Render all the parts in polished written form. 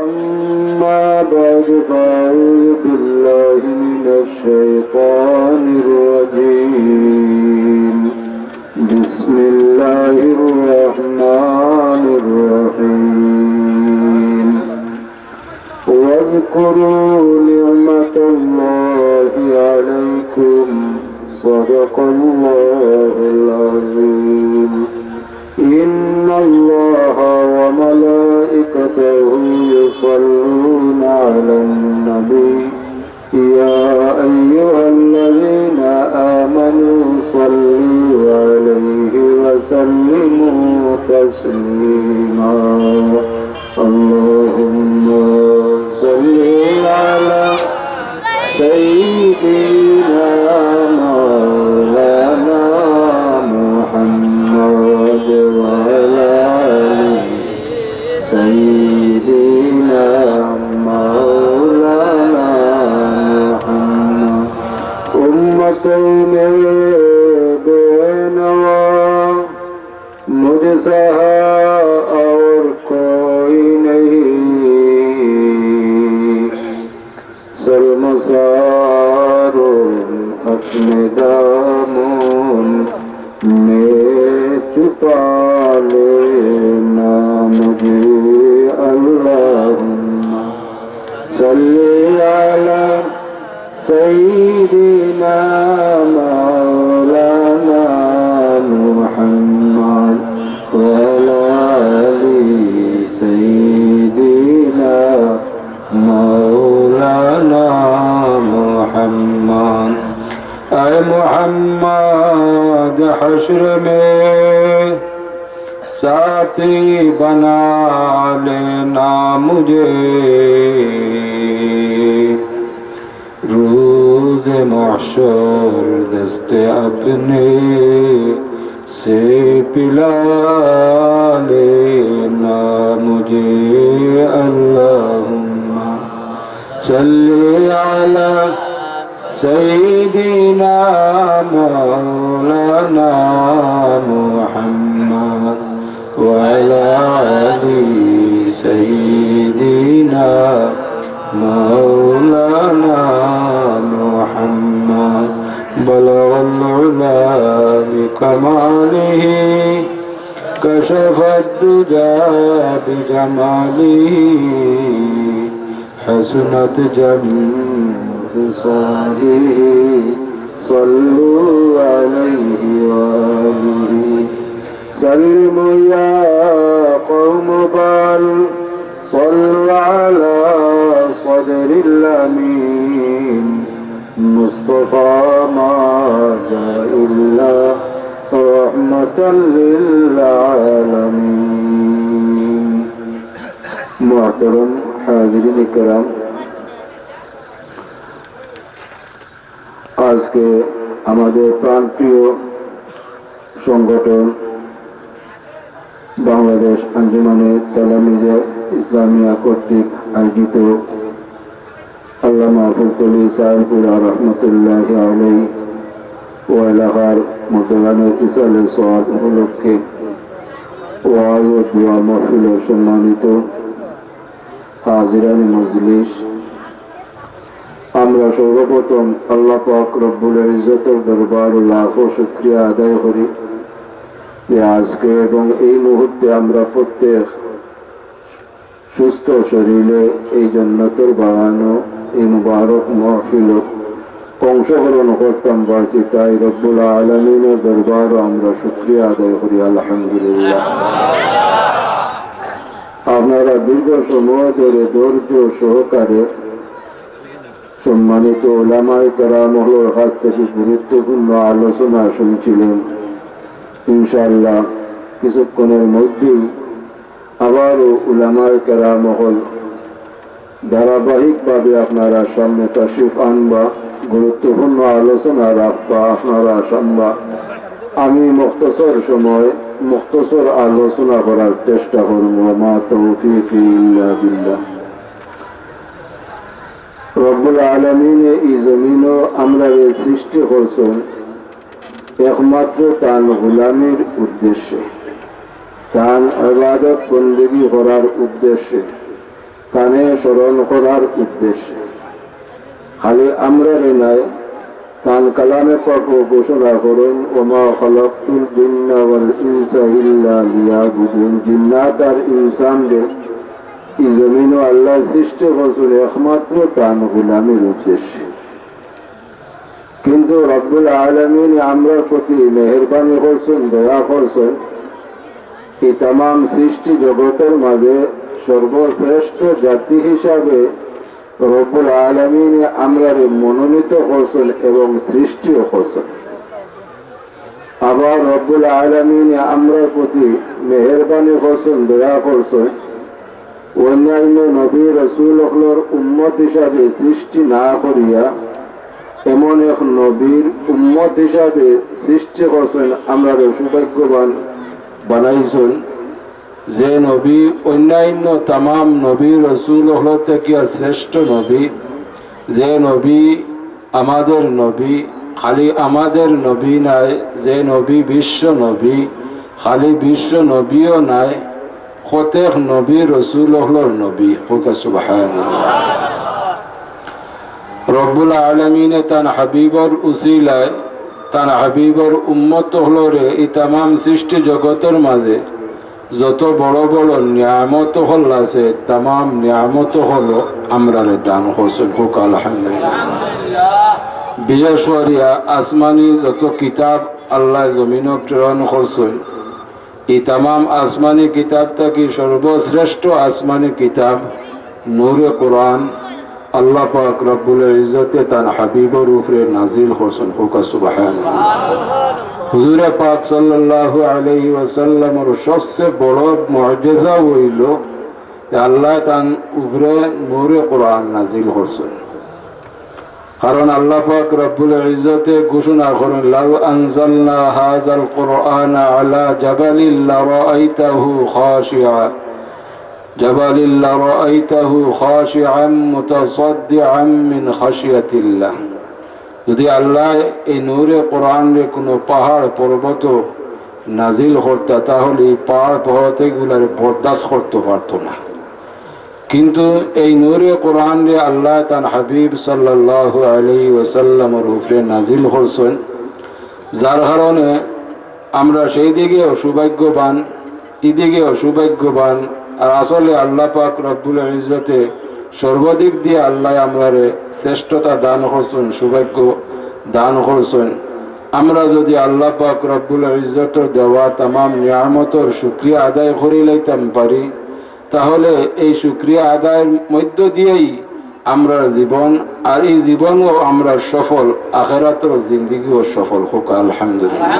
أما بعد فأعوذ بالله من الشيطان الرجيم بسم الله الرحمن الرحيم واذكروا نعمة الله عليكم صدق الله العظيم إن الله وملائكته يصلون على النبي يا أيها الذين آمنوا صلوا عليه وسلموا تسليما اللهم صل على سيدنا مولانا محمد وعلى آله سيدنا مولانا محمد أمة बेनवा मुझसे और कोई नहीं सलमसारो अपने दामन में छुपा लेना मुझे अल्लाहुम्मा सल्ली अला सय्यिदिना मौलाना मुहम्मद व अला आलि सय्यिदिना मौलाना मुहम्मद ऐ मुहम्मद हश्र में साथी बना लेना मुझे रोज़ महशर दस्ते अपने से पिला लेना मुझे अल्लाहुम्मा सल्ली अला सय्यिदिना मौलाना मुहम्मद व अला आलि सय्यिदिना मौलाना मुहम्मद बलगल उला बिकमालिही कशफत दुजा बिजमालिही हसनत जम्बिसालिही सल्लु अलैहि वालिही सल्लिमु या कौम बल صلوا على صدر الأمين مصطفى ما جاء إلا رحمة للعالمين محترم حاضرین کرام আজকে আমাদের প্রাণপ্রিয় সংগঠন বাংলাদেশ আঞ্জুমানে তালামিজে ইসলামিয়া কর্তৃক আয়োজিত আল্লামা আবুল সাহেবুল্লাহ রহমতুল্লাহ আলাই ও এলাকার মোতাগানের ইসালে সোয়াদ উপলক্ষে ওয়াজ ও দোয়া মাহফিলের সম্মানিত হাজিরানি মজলিস, আমরা সর্বপ্রথম আল্লাহ পাক রব্বুল ইজ্জতের দরবারে লাখো শুকরিয়া আদায় করি যে আজকে এবং এই মুহূর্তে আমরা প্রত্যেক সুস্থ শরীরে এই জান্নাতের বাগানো এই মুবারক মাহফিল অংশগ্রহণ করতাম পারছি, তাই রব্বুল আলামিনের দরবারে আমরা শুকরিয়া আদায় করি আলহামদুলিল্লাহ। আপনারা দীর্ঘ সময় ধরে ধৈর্য সহকারে সম্মানিত উলামায়ে কেরামের কাছ থেকে গুরুত্বপূর্ণ আলোচনা শুনছিলেন। ইনশাআল্লাহ কিছুক্ষণের মধ্যেই আবারও উলামায়ে কেরাম ধারাবাহিকভাবে আপনারা সামনে তাশরিফ আনবা, গুরুত্বপূর্ণ আলোচনা রাখবা, আপনারা শুনবা। আমি মুখতসর আলোচনা করার চেষ্টা করব। মা তৌফিক ইল্লা বিল্লাহ। রব্বুল আলামিন এই জমিনও আমরা সৃষ্টি করছেন একমাত্র তার গোলামির উদ্দেশ্যে, তার ইবাদত বন্দেগী করার উদ্দেশ্যে, তানে স্মরণ করার উদ্দেশ্যে। খালি আমরা নাই, তান কালামে পাক ঘোষণা করেন, ওমা খালাকতুল জিন্না ওয়াল ইনসা ইল্লা লিয়াবুদুন। জিন্নাত আর ইনসানকে এই জমিন আল্লাহ সৃষ্টি করছেন একমাত্র তান গোলামির উদ্দেশ্যে। কিন্তু রব্বুল আলামিন আমরার প্রতি মেহেরবানি করছেন, দয়া করছেন। এই তাম সৃষ্টি জগতের মাঝে সর্বশ্রেষ্ঠ জাতি হিসাবে রব্বুল আলামিন আমরার মনোনীত করছেন এবং সৃষ্টিও করছেন। আবার রব্বুল আলামিন আমরার প্রতি মেহেরবানি করছেন, দয়া করছেন। অন্যান্য নবী রাসূলগুলোর উম্মত হিসাবে সৃষ্টি না করিয়া এমন এক নবীর উম্মত হিসাবে সৃষ্টি করছেন, আমরা সৌভাগ্যবান বানাইছেন। যে নবী অন্যান্য তাম নবী রাসূল থেকে শ্রেষ্ঠ নবী, যে নবী আমাদের নবী, খালি আমাদের নবী নাই, যে নবী বিশ্ব নবী, খালি বিশ্ব নবীও নাই, প্রত্যেক নবী রাসূল নবী। সুবহানাল্লাহ। রব্বুল আলামিনে তান হাবিবর উসিলায় তান হাবিবর উম্মত হলরে এই তাম সৃষ্টি জগতের মাঝে যত বড় বড় নিয়ামত হল আছে, তাম নিয়ামত হলো আমরা দান করছেন। হোক আলহামদুলিল্লাহ। বিশেষ করিয়া আসমানি যত কিতাব আল্লাহ জমিন প্রেরণ করছেন, এই তাম আসমানি কিতাব থাকি সর্বশ্রেষ্ঠ আসমানি কিতাব নূরে কোরআন আল্লাহ পাক রব্বুল ইজ্জতে তার হাবিবর উপরে নাজিল করছেন। হোক সুবহানাল্লাহ। হুজুরে পাক সাল্লাল্লাহু আলাইহি ওয়াসাল্লামের সবচেয়ে বড় মুআজিজা হইল আল্লাহ তার উপরে নূরে কোরআন নাজিল করছেন। কারণ আল্লাহ পাক রব্বুল ইজ্জতে ঘোষণা করেন, লাউ আনজালনা হাযাল কুরআনা আলা জাবালিন লারাআইতাহু খাশিআ জাবালিন লারাআইতাহু খাশিআন মুতাসাদ্দিআন মিন খাশিয়াতিল্লাহ। যদি আল্লাহ এই নূরে কোরআনের কোনো পাহাড় পর্বত নাজিল করতা, তাহলে এই পাহাড় পর্বত গুলার বরদাস্ত করতে পারত না। কিন্তু এই নূরে কোরআনে আল্লাহ তার হাবিব সাল্লাল্লাহু আলাইহি ওয়াসাল্লামের উপরে নাজিল করছেন, যার কারণে আমরা সেই দিকে সৌভাগ্যবান, এদিকে সৌভাগ্যবান। আর আসলে আল্লাহ পাক রব্বুল ইজ্জতে সর্বদিক দিয়ে আল্লাহ আমরারে শ্রেষ্ঠতা দান করছেন, সৌভাগ্য দান করছেন। আমরা যদি আল্লাহ পাক রব্বুল ইজ্জতের দেওয়া তাম নিয়ামতের শুকরিয়া আদায় করে লইতাম পারি, তাহলে এই শুকরিয়া আদায়ের মধ্য দিয়েই আমরা জীবন, আর এই জীবনও আমরা সফল, আখিরাতের জিন্দেগিও সফল হোক আলহামদুলিল্লাহ।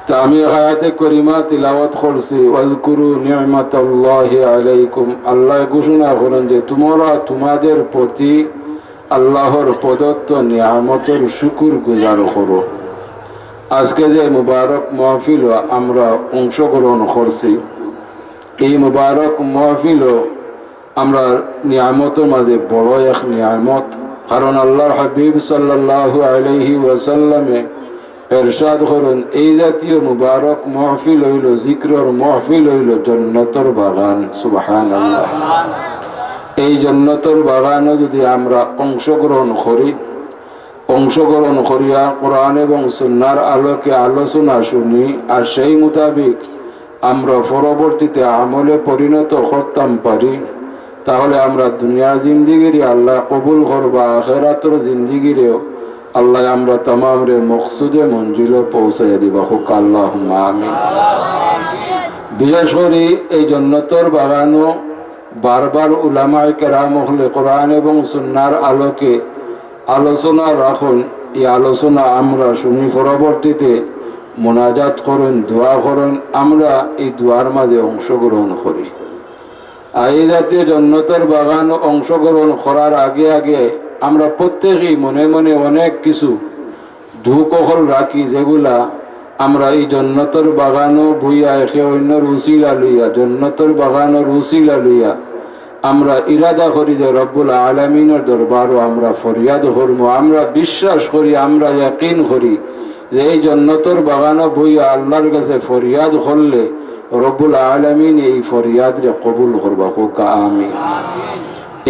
তা আমি আয়াতে করিমা তিলাওয়াত করছি, ওয়াজকুরু নি'মাতাল্লাহি আলাইকুম। আল্লাহ ঘোষণা করেন যে তোমরা তোমাদের প্রতি আল্লাহর প্রদত্ত নিয়ামতের শুকর গুজার করো। আজকে যে মুবারক মাহফিল আমরা অংশগ্রহণ করছি, এই মুবারক মাহফিল আমরা নিয়ামতের মাঝে বড় এক নিয়ামত। কারণ আল্লাহর হাবিব সাল্লাল্লাহু আলাইহি ওয়াসাল্লামে ইরশাদ করেন, এই জাতীয় মুবারক মাহফিল হইল, জিক্রর মাহফিল হইল জান্নাতের বাগান। সুবহানাল্লাহ। এই জান্নাতের বাগানে যদি আমরা অংশগ্রহণ করিয়া কোরআন এবং সুন্নাহর আলোকে আলোচনা শুনি, আর সেই মোতাবেক আমরা পরবর্তীতে আমলে পরিণত করতাম পারি, তাহলে আমরা দুনিয়া জিন্দিগিরি আল্লাহ কবুল করবা, আখিরাতের জিন্দিগিরেও আল্লাহ আমরা তামামরে মকসুদে মঞ্জিলে পৌঁছাইয়া দিবা। হোক আল্লাহুম্মা আমিন। বিশেষ করে এই জান্নাতের বাগানও বারবার উলামায়ে কেরাম হলে কোরআন এবং সুন্নাহর আলোকে আলোচনা রাখুন। এই আলোচনা আমরা শুনি, পরবর্তীতে মোনাজাত করেন, দোয়া করেন, আমরা এই দোয়ার মাঝে অংশগ্রহণ করি। আর এই জাতীয় জান্নাতের বাগান অংশগ্রহণ করার আগে আগে আমরা প্রত্যেকেই মনে মনে অনেক কিছু দুঃখল রাখি, যেগুলা আমরা এই জান্নাতের বাগানও বইয়া একে অন্যর উসিলা লইয়া, জান্নাতের বাগানের উসিলা লইয়া আমরা ইরাদা করি যে রব্বুল আলামিনের দরবারও আমরা ফরিয়াদ করবো। আমরা বিশ্বাস করি, আমরা ইয়াকিন করি যে এই জান্নাতের বাগানও বইয়া আল্লাহর কাছে ফরিয়াদ করলে রব্বুল আলামিন এই ফরিয়াদ রে কবুল করবা, হোক আমিন।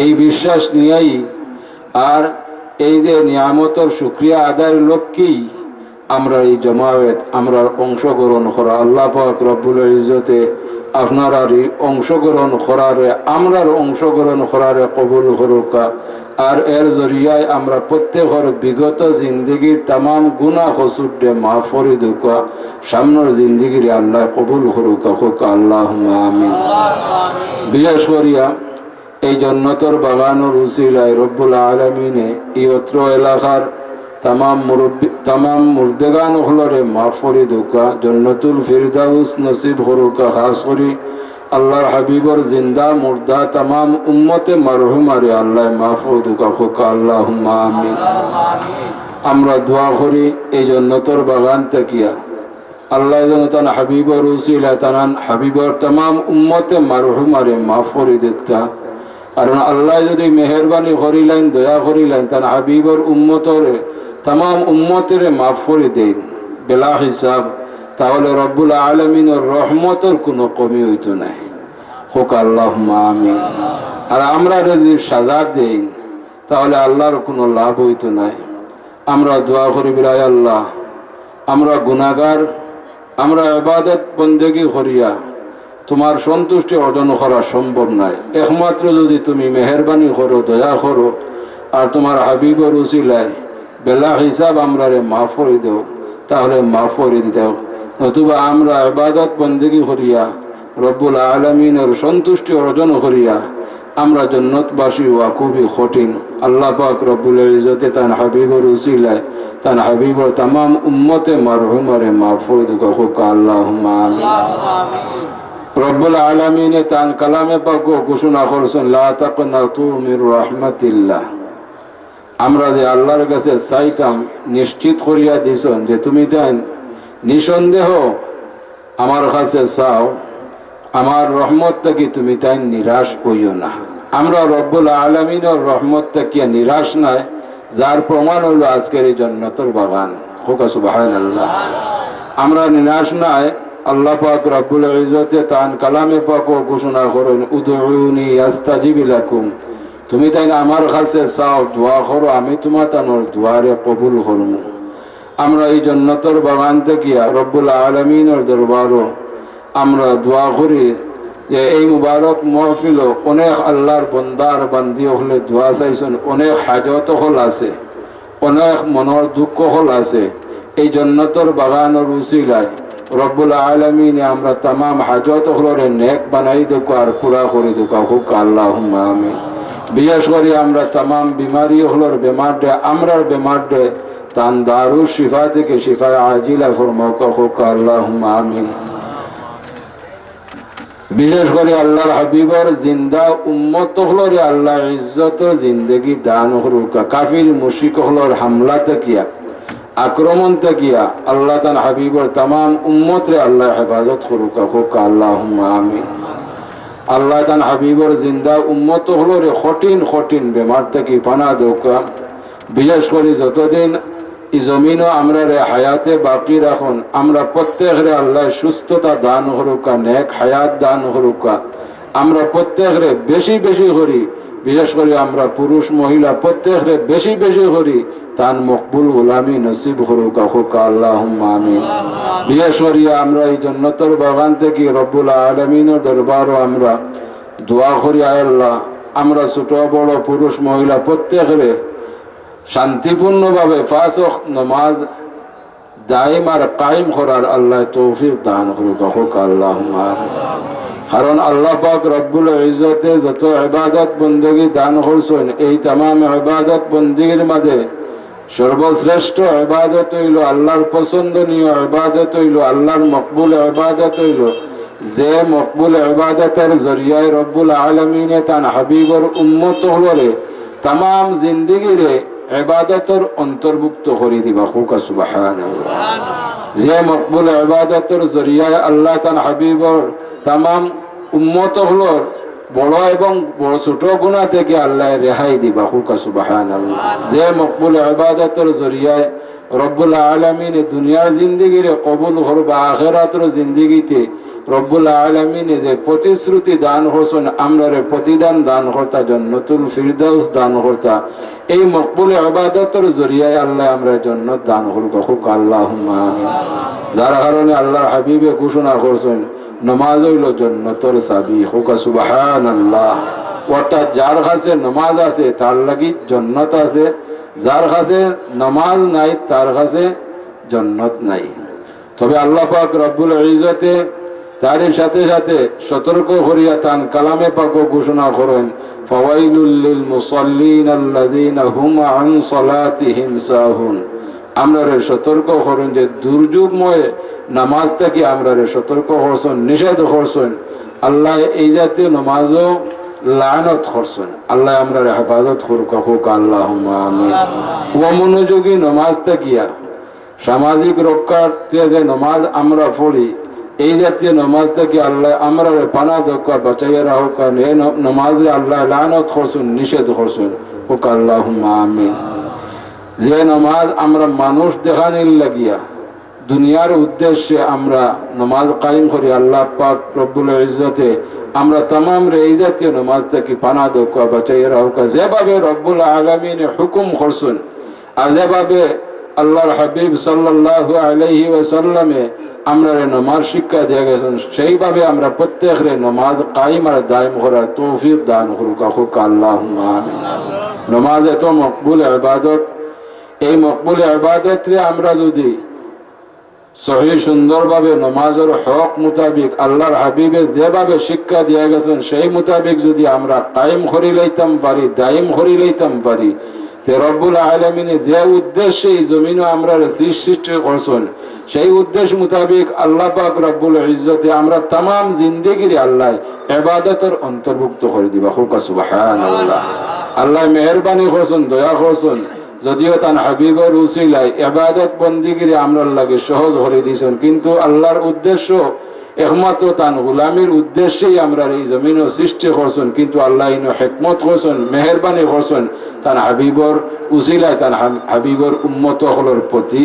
এই বিশ্বাস নিয়েই আর এই যে নিয়ামতের শুকরিয়া আদায়ের লক্ষ্যেই আমরা এই জমায়েত আমরা অংশগ্রহণ করা, আল্লাহ পাক রব্বুল ইজ্জতে আপনারা অংশগ্রহণ করারে আমরার অংশগ্রহণ করারে কবুল করুকা। আর এর জরিয়ায় আমরা প্রত্যেকের বিগত জিন্দগির তামাম গুনাহ কসুরকে মাফ করে দুকা, সামনের জিন্দগির আল্লাহ কবুল করুকা, হোক আল্লাহুম্মা আমিন। বিশেষ করিয়া এই জন্নতর বাগানের উসিলায় রব্বুল আলামিনে এই অত্র এলাকার তামাম মুর্দেগান হলরে মাফ করে দুকা, জন্নতুল ফিরদাউস নসিব করুকা। খাস করি আল্লাহর হাবিবর জিন্দা মুর্দা তামাম উম্মতে মারহুমারে আল্লাহ মাফ করে দুকা, হোক আল্লাহুম্মা আমিন। আমরা দোয়া করি এই জন্নতর বাগান তাকিয়া আল্লাহ যেন তান হাবিবর উসিলা তানান হাবিবর তামাম উম্মতে মারহুমারে মাফ করে দেখতা। কারণ আল্লাহ যদি মেহরবানি করিলেন, দয়া করিলেন, তান হাবিবর উম্মতরে তামাম উম্মতের মাফ করে দেন বেলা হিসাব, তাহলে রব্বুল আলামিনের রহমতের কোনো কমি হইতো না, হোক আল্লাহুম্মা আমিন। আর আমরা যদি সাজা দেই তাহলে আল্লাহর কোনো লাভ হইতো না। আমরা দোয়া করি বিরায় আল্লাহ, আমরা গুনাহগার, আমরা ইবাদত বন্দেগী করিয়া তোমার সন্তুষ্টি অর্জন করা সম্ভব নয়। একমাত্র যদি তুমি মেহরবানি করো, দয়া করো, আর তোমার হাবিবর উসিলায় বেলা হিসাব আমরা মাফ করে দেও, তাহলে মাফ করে দিতেও। নতুবা আমরা ইবাদত বন্দেগী করিয়া রব্বুল আলামিনের সন্তুষ্টি অর্জন করিয়া আমরা জান্নাতবাসী হওয়া খুবই কঠিন। আল্লাহ পাক রব্বুল ইজ্জতে তান হাবিবর উসিলায় তান হাবিবর তামাম উম্মতে মারহুমারে মাফ করে দিও, হোক আল্লাহুম্মা আমিন। রব্বুল আলামিনে তান কালামে পাক ঘোষণা করেছেন, লা তাকনাতু মির রাহমাতিল্লাহ। আমরা যে আল্লাহর কাছে চাইতাম নিশ্চিত করিয়া দিছেন যে তুমি দেন নিঃসন্দেহ আমার কাছে চাও, আমার রহমত থেকে তুমি তাই নিরাশ করিও না। আমরা রব্বুল আলামিনের রহমত থেকে নিরাশ নাই, যার প্রমাণ হলো আজকের এই জান্নাতুল বাগান, হোক সুবহানাল্লাহ। আমরা নিরাশ নাই। আল্লাহ পাক রব্বুল ইজ্জতে তান কালামে পাক ঘোষণা করেন, উদউনি আস্তাজিব লাকুম। তুমি তাই আমার কাছে চাও, দোয়া করো, আমি তোমার তানোর দুয়ারে কবুল করব। আমরা এই জান্নাতুল বাগান থেকে রব্বুল আলামিনের দরবারও আমরা দোয়া করি যে এই মুবারক মাহফিল অনেক আল্লাহর বন্দার বান্দি হলে দোয়া চাইছেন, অনেক হাজত হল আছে, অনেক মনের দুঃখ হল আছে। এই জান্নাতুল বাগানের উসিলায় রব্বুল আলামিনে আমরা তামাম হাজত হলরে নেক বানাই দেখো আর পুরা করে দেখো, হোক আল্লাহুম্মা আমিন। বিশেষ করে আমরা তামাম বিমারি হলর বেমারডে আমরার বেমারডে তান দারু শিফা থেকে শিফায় আজিলা ফরমাও, হোক আল্লাহুম্মা আমিন। বিশেষ করে আল্লাহর হাবিবর জিন্দা উম্মত হলরে আল্লাহ ইজ্জত জিন্দগি দান হরুকা। কাফির মুশরিক হলর হামলা তাকিয়া আক্রমণ তাকিয়া আল্লাহ তান হাবিবর তামাম উম্মতরে আল্লাহ হেফাজত করুকা, হোক আল্লাহুম্মা আমিন। আল্লাহ তান হাবিবর জিন্দা উম্মত হলরে কঠিন কঠিন বেমার থেকে পানা দৌকা। বিশেষ করে যতদিন এই জমিনও আমরা রে হায়াতে বাকি রাখুন, আমরা প্রত্যেকরে আল্লাহ সুস্থতা দান হরুকা, নেক হায়াত দান হরুকা। আমরা প্রত্যেকরে বেশি বেশি করি, বিশেষ করে আমরা পুরুষ মহিলা প্রত্যেকরে বেশি বেশি করি তান মকবুল গোলামি নসিব হরুকা, হোক আল্লাহুম্মা আমিন। বিশেষ করিয়া আমরা এই জান্নাতুল বাগান থেকে রব্বুল আলামিনের দরবারও আমরা দোয়া করি, আয় আল্লাহ আমরা ছোট বড় পুরুষ মহিলা প্রত্যেকরে শান্তিপূর্ণ ভাবে 5 ওয়াক্ত নামাজ দাইম আর কায়েম করার আল্লাহ তৌফিক দান করুক, হোক আল্লাহুম্মা আমিন। কারণ আল্লাহ পাক রব্বুল ইজ্জতে যত ইবাদত বندگی দান করছেন, এই तमाम ইবাদত বندگির মাঝে সর্বশ্রেষ্ঠ ইবাদত হইল আল্লাহর পছন্দনীয় ইবাদত হইল আল্লাহর মকবুল ইবাদত হইল যে মকবুল ইবাদতের জরিয়ায় রব্বুল আলামিনে তান হাবিবর উম্মত হলরে तमाम জিন্দেগিরে ইবাদতের অন্তর্ভুক্ত করে দিবা, হোক সুবহানাল্লাহ। যে মকবুল ইবাদতের জরিয়ায় আল্লাহ তান হাবিবর तमाम উম্মত হলর বড় এবং বড় ছোট গুনাহ থেকে আল্লাহ রেহাই দিবা, হোক সুবহানাল্লাহ। যে মকবুল ইবাদতের জরিয়ায় রব্বুল আলামিন দুনিয়ার জিন্দেগিরে কবুল করবা, আখিরাতের জিন্দেগিতে রব্বুল আলামিন যে প্রতিশ্রুতি দান হোসেন আমরারে প্রতিদান দান কর্তা, জান্নাতুল ফিরদাউস দান কর্তা, এই মকবুল ইবাদতের জরিয়ায় আল্লাহ আমরা জান্নাত দান করুক হুক আল্লাহুম্মা আমিন। যার কারণে আল্লাহর হাবিবে ঘোষণা করছেন নামাজ হইল জান্নাতের চাবি, হুক সুবহানাল্লাহ। অর্থাৎ যার কাছে নামাজ আছে তার লাগি জান্নাত আছে, যার কাছে নামাজ নাই তার কাছে জান্নাত নাই। তবে আল্লাহ পাক রব্বুল ইজ্জতে তার সাথে সাথে সতর্ক করিয়া তান কালামে পাক ঘোষণা করেন ফাওয়াইলুল লিল মুসাল্লিন আল্লাযিনা হুম আন সালাতিহিম সাহুন। আমরারে সতর্ক করেন যে দুর্যোগময় নামাজ থেকে আমরারে সতর্ক করছেন, নিষেধ করছেন। আল্লাহ এই জাতীয় নামাজও লানত করছেন। আল্লাহ আমরারে হেফাজত করুক হুক আল্লাহুম্মা আমিন। অমনোযোগী নামাজ থাকিয়া সামাজিক রক্ষার্থে যে নামাজ আমরা পড়ি, এই জাতীয় নামাজ থেকে আল্লাহ আমরা পানা দক্কা বাঁচাইয়া রাখুক। কারণ এই নামাজে আল্লাহ লানত করছেন, নিষেধ করছেন হুক আল্লাহুম্মা আমিন। যে নামাজ আমরা মানুষ দেখানির লাগিয়া দুনিয়ার উদ্দেশ্যে আমরা নামাজ কায়েম করি, আল্লাহ পাক রব্বুল ইজ্জতে আমরা তামাম রে এই জাতীয় নামাজ থেকে পানা দক্কা বাঁচাইয়া রাখুক। যেভাবে রব্বুল আলামিন হুকুম করছেন আর যেভাবে আল্লাহর হাবিব সাল্লাল্লাহু আলাইহি ওয়াসাল্লামে আমরা নামাজ শিক্ষা দিয়ে গেছেন, সেইভাবে আমরা প্রত্যেকরে নামাজ কায়েম আর দায়েম করার তৌফিক দান করুক হুক আল্লাহুম্মা আমিন। নামাজ এত মকবুল ইবাদত, এই মকবুল ইবাদতরে আমরা যদি সহি সুন্দরভাবে নামাজের হক মোতাবিক আল্লাহর হাবিবে যেভাবে শিক্ষা দিয়ে গেছেন সেই মোতাবিক যদি আমরা কায়েম করে লইতাম পারি, দায়েম করে লইতাম পারি, তে রব্বুল আলামিন যে উদ্দেশ্যে এই জমিনে আমরা সৃষ্টি করছেন সেই উদ্দেশ্য মোতাবিক আল্লাহ পাক রব্বুল ইজ্জতে আমরা তামাম জিন্দেগির আল্লাহ ইবাদতের অন্তর্ভুক্ত করে দিবা হুক সুবহানাল্লাহ। আল্লাহ মেহেরবানি করছেন, দয়া করছেন, যদিও তান হাবিবর উসিলায় ইবাদত বন্দিগিরি আমরা লাগে সহজ করে দিয়েছেন, কিন্তু আল্লাহর উদ্দেশ্য একমাত্র তান গোলামির উদ্দেশ্যেই আমরা এই জমিনে সৃষ্টি করছেন। কিন্তু আল্লাহ হিকমত করছেন, মেহেরবানি করছেন তান হাবিবর উসিলায় তান হাবিবর উম্মত হলর প্রতি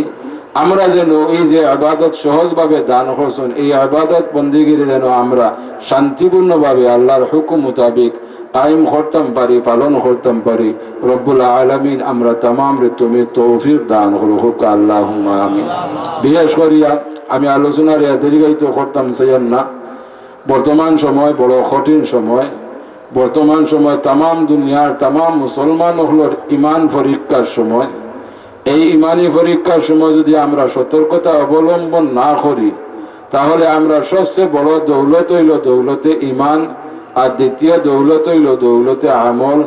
আমরা যেন এই যে ইবাদত সহজভাবে দান করছেন, এই ইবাদত বন্দিগিরি যেন আমরা শান্তিপূর্ণভাবে আল্লাহর হুকুম মোতাবিক কায়েম করতাম পারি, পালন করতাম পারি। রব্বুল আলামিন আমরা তামাম রে তুমি তৌফিক দান করো হুক আল্লাহুম্মা আমিন। বিশেষ করিয়া আমি আলোচনার দীর্ঘায়িত করতাম চাইয়েন না। বর্তমান সময় বড় কঠিন সময়। বর্তমান সময় তামাম দুনিয়ার তামাম মুসলমান হলোর ইমান পরীক্ষার সময়। এই ইমানি পরীক্ষার সময় যদি আমরা সতর্কতা অবলম্বন না করি, তাহলে আমরা সবচেয়ে বড় দৌলত হইল দৌলতে ইমান, আর দ্বিতীয় দৌলত হইল দৌলতে আমল।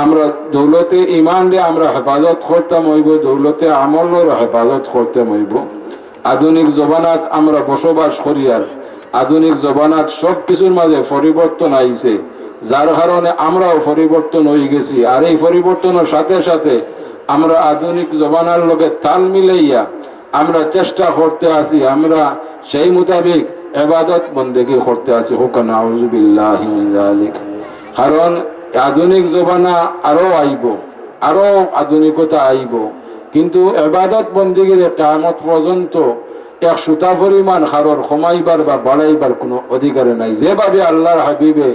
আমরা দৌলতে ইমান রে আমরা হেফাজত করতাম হইব, দৌলতে আমলের হেফাজত করতে হইব। আধুনিক জমানাত আমরা বসবাস করি, আর আধুনিক জমানাত সব কিছুর মাঝে পরিবর্তন আইছে, যার কারণে আমরাও পরিবর্তন হয়ে গেছি। আর এই পরিবর্তনের সাথে সাথে আমরা আধুনিক জমানার লগে তাল মিলাইয়া আমরা চেষ্টা করতে আছি, আমরা সেই মোতাবেক ইবাদত বন্দেগী করতে আছি হুক নাউযু বিল্লাহি মিন যালিক। কারণ আধুনিক জমানা আরো আইব, আরো আধুনিকতা আইব, কিন্তু ইবাদত বন্দেগীর কিয়ামত পর্যন্ত এক সুতা পরিমাণ কারোর কমাইবার বা বাড়াইবার কোনো অধিকার নাই। যেভাবে আল্লাহর হাবিবে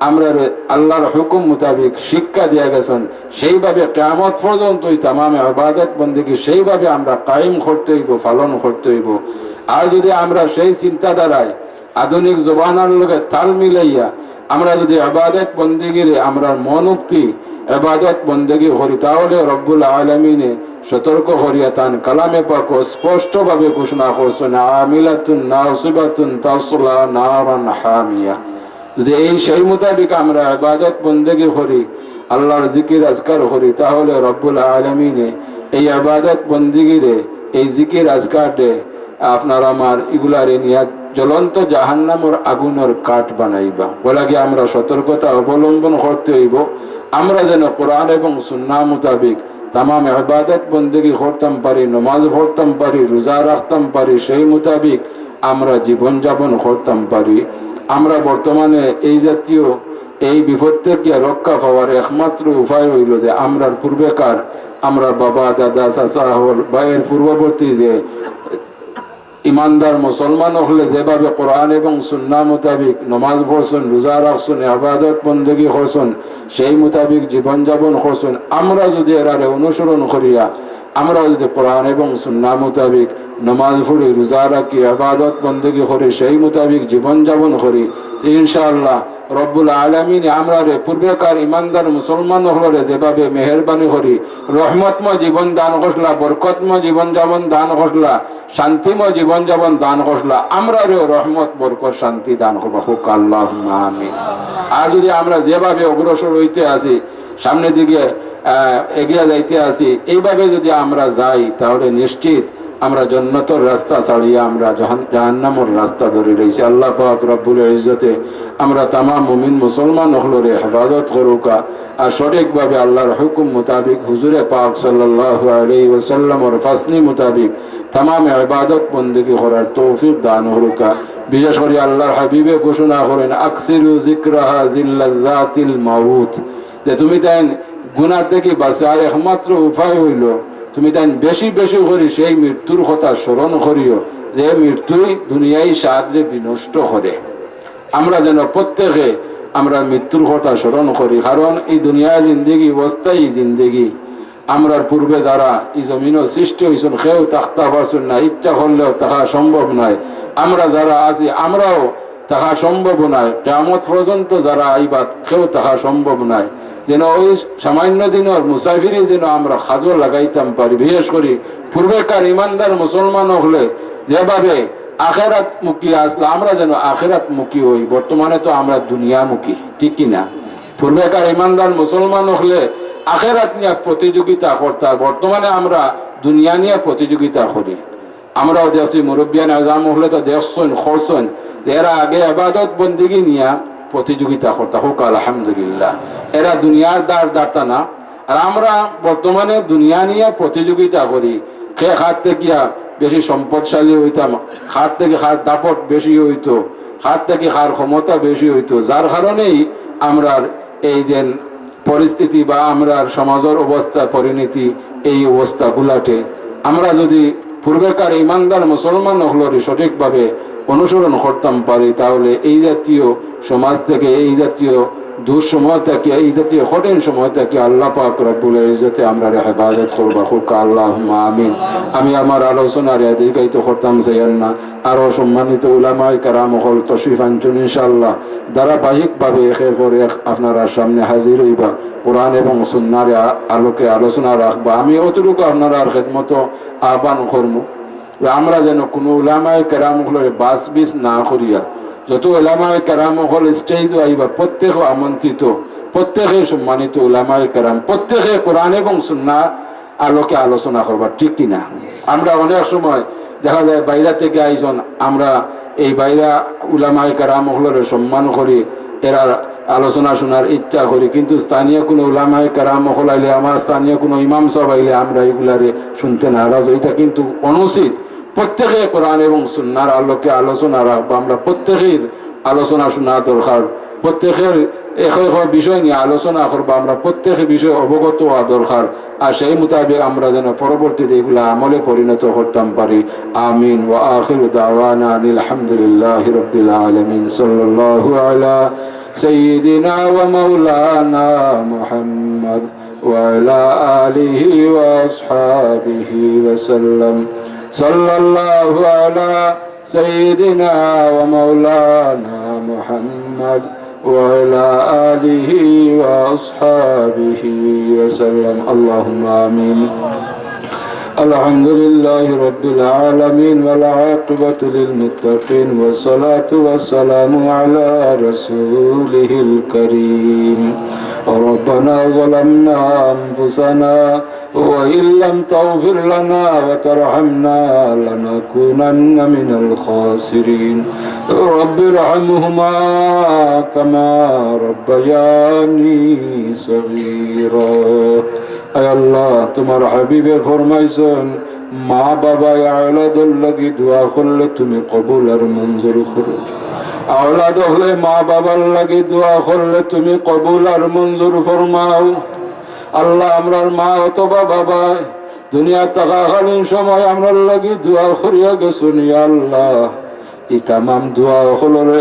আমরা আল্লাহর হুকুম মোতাবিক শিক্ষা দিয়ে গেছেন, সেইভাবে কিয়ামত পর্যন্ত তামাম ইবাদত বন্দেগী সেইভাবে আমরা কায়েম করতে হইব, পালন করতে হইব। আর যদি আমরা সেই চিন্তাধারায় আধুনিক জমানার লোকে তাল মিলাইয়া আমরা যদি ইবাদত বন্দেগীর আমরা মনোক্তি ইবাদত বন্দেগী করি, তাহলে রব্বুল আলামিনে সতর্ক করিয়া তান কালামে পাক স্পষ্টভাবে ঘোষণা করছেন আমিলাতুন নাসিবাতুন তাসলা নারান হামিয়া। যদি এই সেই মোতাবিক আমরা ইবাদত বন্দেগী করি, আল্লাহর জিকির আজকার করি, তাহলে রব্বুল আলামিনে এই ইবাদত বন্দেগীরে এই জিকির আজকারে আপনার আমার এগুলারে নিয়া জ্বলন্ত জাহান্নামের আগুনের কাঠ বানাইবা। বলা কি আমরা সতর্কতা অবলম্বন করতে হইব, আমরা যেন কোরআন এবং সুন্নাহ মোতাবিক তামাম ইবাদত বন্দেগী করতাম পারি, নামাজ পড়তাম পারি, রোজা রাখতাম পারি, সেই মোতাবিক আমরা জীবন যাপন করতাম পারি। আমরা বর্তমানে এই জাতীয় এই বিপদ থেকে রক্ষা পাওয়ার একমাত্র উপায় হইল যে আমরা পূর্বেকার আমরা বাবা দাদা চাচা হল বা এর পূর্ববর্তী যে ইমানদার মুসলমান হলে যেভাবে কোরআন এবং সুন্নাহ মোতাবিক নমাজ পড়ছেন, রোজা রাখছেন, ইবাদত বন্দেগী করছেন, সেই মোতাবিক জীবনযাপন করছেন, আমরা যদি এরারে অনুসরণ করিয়া আমরা যদি কোরআন এবং সুন্নাহ মোতাবিক নমাজ পড়ি, রোজা রাখি, ইবাদত বন্দেগী করি, সেই মোতাবিক জীবনযাপন করি, ইনশাআল্লাহ রব্বুল আলামিন আমরা রে পূর্বেকার ইমানদার মুসলমান হলে যেভাবে মেহেরবানি করি রহমতময় জীবন দান করলা, বরকতময় জীবন যাপন দান করলা, শান্তিময় জীবন যাপন দান করলা, আমরা রে রহমত বরকত শান্তি দান করবো হোক আল্লাহুম্মা আমিন। আর যদি আমরা যেভাবে অগ্রসর হইতে আছি, সামনের দিকে এগিয়ে যাইতে আছি, এইভাবে যদি আমরা যাই তাহলে নিশ্চিত আমরা জান্নাতের রাস্তা ছাড়িয়ে আমরা জাহান্নামের রাস্তা ধরে রয়েছি। আল্লাহ পাক রব্বুল ইজ্জতে আমরা তামাম মুমিন মুসলমান হলরে হেফাজত করুকা আর সঠিকভাবে আল্লাহর হুকুম মোতাবিক হুজুরে পাক সাল্লাল্লাহু আলাইহি ওয়াসাল্লামের ফাসনি মোতাবিক তামাম ইবাদত বন্দেগী করার তৌফিক দান করুকা। বিশেষ করে আল্লাহর হাবিবে ঘোষণা করেন আকসিরু যিকরাহা জিল্লাযাতিল মাউত, যে তুমি তাই গুনাহ থেকে বাঁচার একমাত্র উপায় হইল তুমি তাই বেশি বেশি করি সেই মৃত্যুর কথা স্মরণ করিও, যে মৃত্যুই দুনিয়ায় সাহায্যে বিনষ্ট করে। আমরা যেন প্রত্যেকে আমরা মৃত্যুর কথা স্মরণ করি, কারণ এই দুনিয়া জিন্দেগি অস্থায়ী জিন্দেগি। আমরা পূর্বে যারা এই জমিনও সৃষ্টি হয়েছেন কেউ থাকতে পারছেন না, ইচ্ছা করলেও তাহা সম্ভব নয়। আমরা যারা আছি আমরাও তাহা সম্ভব নয়, কিয়ামত পর্যন্ত যারা আইবাত কেউ তাহা সম্ভব নয়। যেন ওই সামান্য দিনের মুসাফিরি যেন আমরা খাজো লাগাইতাম পারি। বিশেষ করি পূর্বেকার ইমানদার মুসলমান হলে যেভাবে আখেরাত মুখী আসলে আমরা যেন আখেরাত মুখী হই। বর্তমানে তো আমরা দুনিয়া মুখী, ঠিক কিনা? পূর্বেকার ইমানদার মুসলমান হলে আখেরাত নিয়ে প্রতিযোগিতা করতাম, বর্তমানে আমরা দুনিয়া নিয়ে প্রতিযোগিতা করি। আমরাও দেখছি মুরব্বিয়ান আজম হলে তো দেখছেন খরছেন, এরা আগে ইবাদত বন্দেগী নিয়ে প্রতিযোগিতা করতে হোক আলহামদুলিল্লাহ, এরা দুনিয়ার দাঁড়তা না। আর আমরা বর্তমানে দুনিয়া নিয়ে প্রতিযোগিতা করি, কে হাত থেকে বেশি সম্পদশালী হইতাম, হাত থেকে হাত দাপট বেশি হইতো, হাত থেকে হার ক্ষমতা বেশি হইতো, যার কারণেই আমরা এই যে পরিস্থিতি বা আমরা সমাজের অবস্থা পরিণতি এই অবস্থা গুলাটে আমরা যদি পূর্বেকার ইমানদার মুসলমান হলরে সঠিকভাবে অনুসরণ করতাম পারি, তাহলে এই জাতীয় সমাজ থেকে, এই জাতীয় দুঃসময় থেকে, এই জাতীয় কঠিন সময় থেকে আল্লাহ পাক রব্বুল ইজ্জতে আমরা হেফাজত করব হোক আল্লাহুম্মা আমিন। আমি আমার আলোচনার দীর্ঘায়িত করতাম চাইয়েন না। আরো সম্মানিত উলামায়ে কেরাম হল তশরিফ আনছেন, ইনশাআল্লাহ ধারাবাহিকভাবে একের পর এক আপনারা সামনে হাজির হইবা, কোরআন এবং সুন্নাহর আলোকে আলোচনা রাখবা। আমি অতটুকু আপনারা খেদমত আহ্বান করবো, আমরা যেন কোনো উলামায়ে কেরাম হলের বাস বিস না করিয়া, যত উলামায়ে কেরাম হল স্টেজ আইবা প্রত্যেক আমন্ত্রিত, প্রত্যেকে সম্মানিত উলামায়ে কেরাম, প্রত্যেকে কোরআন এবং সুন্নাহ আলোকে আলোচনা করবা, ঠিক কিনা? আমরা অনেক সময় দেখা যায় বাইরে থেকে আইসন, আমরা এই বাইরা উলামায়ে কেরাম হলের সম্মান করি, এরা আলোচনা শোনার ইচ্ছা করি, কিন্তু স্থানীয় কোনো উলামায়ে কেরাম হল আইলে, আমার স্থানীয় কোনো ইমাম সাহেব আইলে আমরা এগুলারে শুনতে নারাজ। এটা কিন্তু অনুচিত। প্রত্যেকে কোরআন এবং সুন্নাহর আলোকে আলোচনা রাখবো, আমরা প্রত্যেকের আলোচনা শোনা দরকার, প্রত্যেকের এক বিষয় নিয়ে আলোচনা করবো, আমরা প্রত্যেকের বিষয়ে অবগত হওয়া দরকার। আর সেই মোতাবেক আমরা যেন পরবর্তীতে এগুলো আমলে পরিণত করতাম পারি। আমিন। ওয়া আখিরু দাওয়ানা আলহামদুলিল্লাহি রাব্বিল আলামিন। সাল্লাল্লাহু আলা সাইয়্যিদিনা ওয়া মাওলানা মুহাম্মদ ওয়া আলা আলিহি ওয়া আসহাবিহি ওয়া সাল্লাম। সাল্লাল্লাহু আলা সাইয়্যিদিনা ওয়া মাওলানা মুহাম্মদ ওয়া আলা আলিহি ওয়া আসহাবিহি ওয়া সাল্লাম। আল্লাহুম্মা আমিন। আলহামদুলিল্লাহি রাব্বিল আলামিন ওয়াল আকিবাতু লিল মুত্তাকিন ওয়াস সালাতু ওয়াস সালামু আলা রাসূলিহিল কারীম। ربنا ظلمنا أنفسنا وإن لم تغفر لنا وترحمنا لنكونن من الخاسرين. رب ارحمهما كما ربياني صغيرا. أي الله তোমার হাবিবে ফরমাইছেন, মা বাবা আওলাদের লাগি দোয়া করলে তুমি কবুল আর মঞ্জুর করো। আওলাদ হলে মা বাবার লাগি দোয়া করলে তুমি কবুল আর মঞ্জুর ফরমাও। আল্লাহ আমরার মা অথবা বাবা দুনিয়া থাকাকালীন সময় আমরা লাগি দোয়া করিয়া গেছুন ইয়া আল্লাহ এই তামাম দোয়া হলরে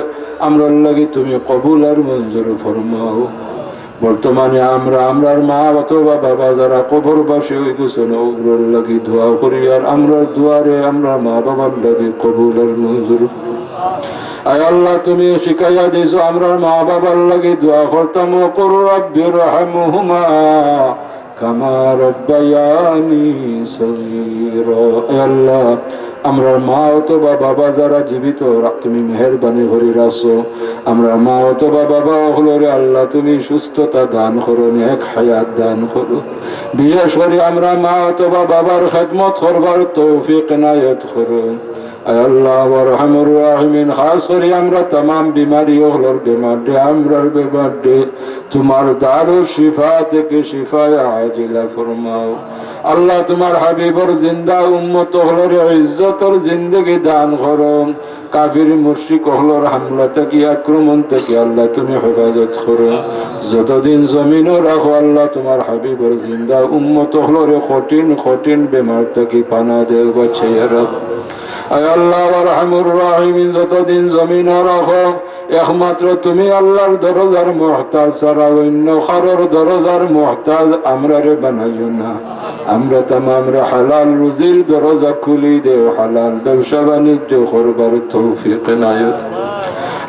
আমরা লাগি তুমি কবুল আর মঞ্জুর ফরমাও। বর্তমানে আমরার মা অথবা বাবা যারা কবরবাসী হয়ে গেছেন ওগুলোর লাগি দোয়া করি আর আমরা দুয়ারে আমরা মা বাবার লাগি কবুল আর মঞ্জুর। আয় আল্লাহ তুমি শিখাইয়া দিয়েছো আমরা মা বাবার লাগি দোয়া করতাম করু রাব্বি রহমহুমা কামা রাব্বায়ানি সগীরা। আয় আল্লাহ আমরা মা অথবা বাবা যারা জীবিত তুমি মেহেরবানি করে রাখছো। আমরা মা অথবা বাবা হলো রে আল্লাহ তুমি সুস্থতা দান করো, নেক হায়াত দান করো। বিশেষ করে আমরা মা অথবা বাবার খেদমত করবার তৌফিক নায়াত করো। আয় আল্লাহ আরহামুর রাহিমিন খাস করে আমরা तमाम बीमारी হলোর বেমারডে আমরার বেমারডে তোমার দারুল শিফা থেকে শিফায়ে আজিলা ফরমাও। আল্লাহ তোমার হাবিবর জিন্দা উম্মত হলোর ইজ্জতর জিন্দেগি দান করো। কাফির মুশরিক হলোর হামলা থেকে আক্রমণ থেকে আল্লাহ তুমি হেফাজত করো। যতদিন জমিনও রাখো আল্লাহ তোমার হাবিবর জিন্দা উম্মত হলোর কঠিন কঠিন বেমার থেকে পানা দেও বাঁচাইয়া রাখো। আয় আল্লাহ আরহামুর রাহিমিন যতদিন জমিন রাখো একমাত্র তুমি আল্লাহর দরজার মুহতাজ ছাড়া অন্য কারোর দরজার মুহতাজ আমরা রে বানাইও না। আমরা তামামরা হালাল রুজির দরজা খুলি দেও, হালাল ব্যবসা বাণিজ্য করবার তৌফিক নায়াত।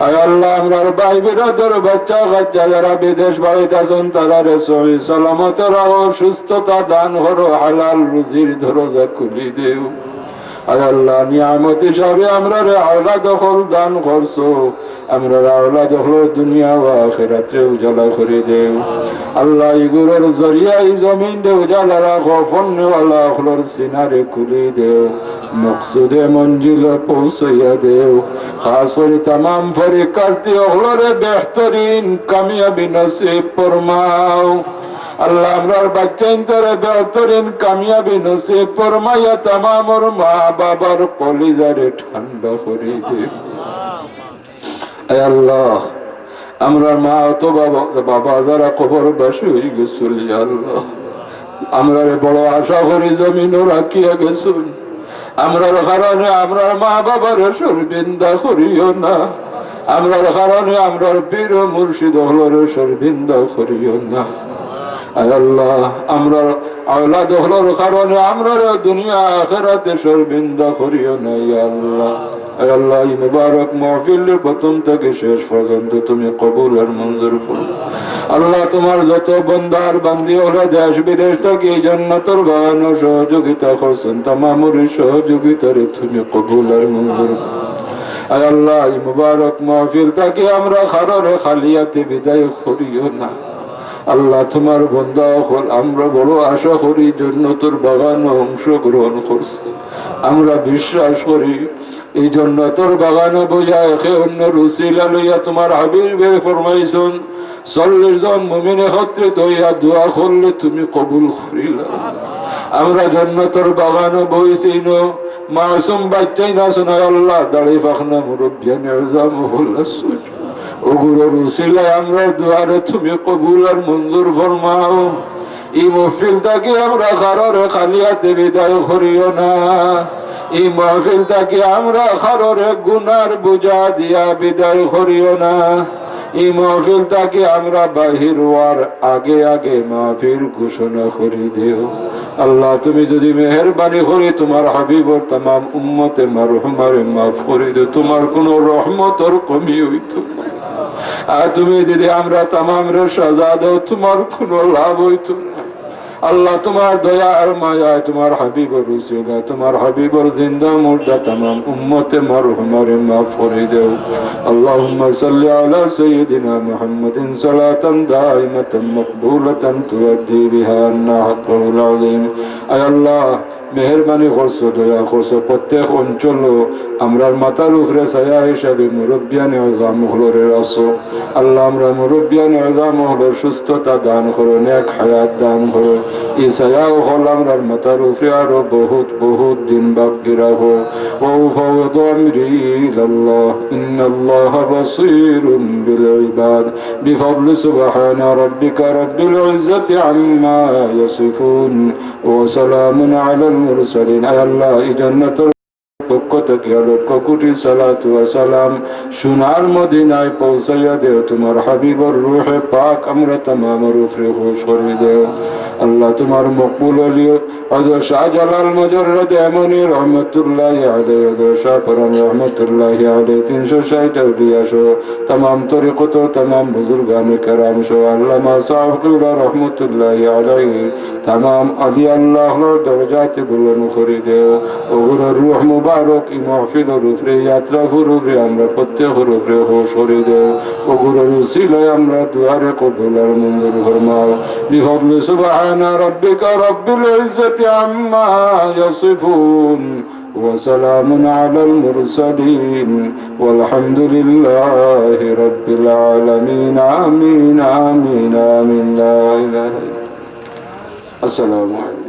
আয় আল্লাহ আমরার ভাই বিরাদর বাচ্চা কাচ্চা যারা বিদেশ বাড়িতে আছেন তারা রে সহি সালামত রাখো, সুস্থতা দান করো, হালাল রুজির দরজা খুলি দেও। আয় আল্লাহ নিয়ামত হিসাবে আমরা রে আওলাদ দখল দান করছো। আমরা আওলাদ দখল দুনিয়া ও আখিরাতে উজালা করে দেও। আল্লাহ ইগুলোর জরিয়া এই জমিন দে উজালা রাখো, ফন্নেওয়ালা হলোর সিনারে খুলি দেও, মকসুদে মঞ্জিলে পৌঁছাইয়া দেও। খাস করে तमाम ফরিকার্থী হলোরে বেহতরিন কামিয়াবি নসিব ফরমাও। আল্লাহ আমরার বাচ্চা ইন্তরে বেহতরিন কামিয়াবি নসিব ফরমাইয়া তামামর মা বাবার কলিজারে ঠান্ডা করে দে। আয় আল্লাহ আমরার মা তো বাবা যারা কবরবাসী হয়ে গেছিল আল্লাহ আমরার বড় আশা করি জমিনও রাখিয়া গেছুন। আমরার কারণে আমরার মা বাবার শরবিন্দা করিও না। আমরার কারণে আমরার পীর মুর্শিদ হলোর শরবিন্দা করিও না। আয় আল্লাহ আমরার আওলাদ হলোর কারণে আমরার দুনিয়া আখিরাতে শরমিন্দা করিও না ইয়া আল্লাহ। আয় আল্লাহ এই মুবারক মাহফিলের প্রথম থেকে শেষ পর্যন্ত তুমি কবুল আর মঞ্জুর করো। আল্লাহ তোমার যত বান্দার বান্দি হলো দেশ বিদেশ থেকে এই জান্নাতের বাগানো সহযোগিতা করছেন তামামুর সহযোগিতারে তুমি কবুল আর মঞ্জুর করো। আয় আল্লাহ এই মুবারক মাহফিল থেকে আমরা খাররে খালিয়াতে বিদায় করিও না। আল্লাহ তোমার বন্দা হল আমরা বড় আশা করি জান্নাতের বাগানে অংশগ্রহণ করছি। আমরা বিশ্বাস করি এই জান্নাতের বাগানে বইয়া একে অন্যের উসিলা লইয়া তোমার হাবিবে ফরমাইছেন 40 জন মুমিন একত্রিত হইয়া দোয়া করলে তুমি কবুল করিলা। আমরা জান্নাতের বাগানে বইছি না মাসুম বাচ্চাই না শোনায় আল্লাহ দাড়ি পাখনা মুরব্বিয়ান নিজাম হল্লাস ওগুলোর উসিলায় আমরা দুয়ারে তুমি কবুল আর মঞ্জুর ফরমাও। এই মাহফিলটাকে আমরা কারোরে খালিয়াতে বিদায় করিও না। এই মাহফিলটাকে আমরা কারোরে গুনার বোঝা দিয়া বিদায় করিও না। এই মাহফিলটাকে আমরা বাহির হওয়ার আগে আগে মাহফিল ঘোষণা করে দিও। আল্লাহ তুমি যদি মেহেরবানি করে তোমার হাবিবর तमाम উম্মতে মারহুমারে মাফ করে দিও। তোমার কোন রহমতের কমি হইতো না। আর তুমি যদি আমরা तमाम রে সাজা দাও তোমার কোনো লাভ হইতো না। আল্লাহ তোমার দয়া আর মায়া তোমার হাবিবর উসিলা তোমার হাবিবর জিন্দা মুর্দা तमाम উম্মতে মারহুমারে মাফ করে দাও। আল্লাহুম্মা সাল্লি আলা সাইয়্যিদিনা মুহাম্মাদিন সালাতান দাইমাতান মাকবুলাতান তুআদ্দি বিহা আন্না হাক্কুল আযীম। আয় আল্লাহ মেহরবানি করছো, দয়া করছো। প্রত্যেক অঞ্চল আমরার মাথার উপরে ছায়া হিসাবে মুরব্বিয়ান আজম হলরে আসো। আল্লাহ আমরা মুরব্বিয়ান আজম হলর সুস্থতা দান করো, নেক হায়াত দান করো। এই ছায়া হল আমরার মাথার উপরে আরো বহুত বহুত দিন বাকি রাখো। وأفوض أمري إلى الله إن الله بصير بالعباد بفضل سبحان ربك رب العزة عما يصفون وسلام على المرسلين أي الله جنة পক্ষ থেকে লক্ষ কোটি সালাতু ওয়া সালাম সোনার মদিনায় পৌঁছাইয়া দেও। তোমার হাবিবর রূহে পাক আমরা তামামের উপরে খুশ করে দেও। আল্লাহ তোমার মকবুল ওলিও হযরত শাহজালাল মুজাররদ এমনি রহমাতুল্লাহি আলাইহি, হযরত শাহ পরান রহমাতুল্লাহি আলাইহি, 360 আউলিয়া সহ तमाम তরিকত, तमाम বুজুর্গানে কেরাম সহ আল্লামা সাহেবুল্লাহ রহমাতুল্লাহি আলাইহি तमाम আলি আল্লাহর দরজাতে বুলন্দ করে দেও। ওগুলোর রূহ মুবারক এই মাহফিলের উপরে, যাত্রা উপরে আমরা প্রত্যেকের উপরে হোশ করে দেও। ওগুলোর উসিলায় আমরা দুয়ারে কবুল আর মঞ্জুর ফরমাও। বিফদলি সুবহানা রাব্বিকা রাব্বিল ইজ্জাতি আম্মা ইয়াসিফুন وسلام على المرسلين والحمد لله رب العالمين آمين آمين آمين لا إله إلا الله. السلام عليكم.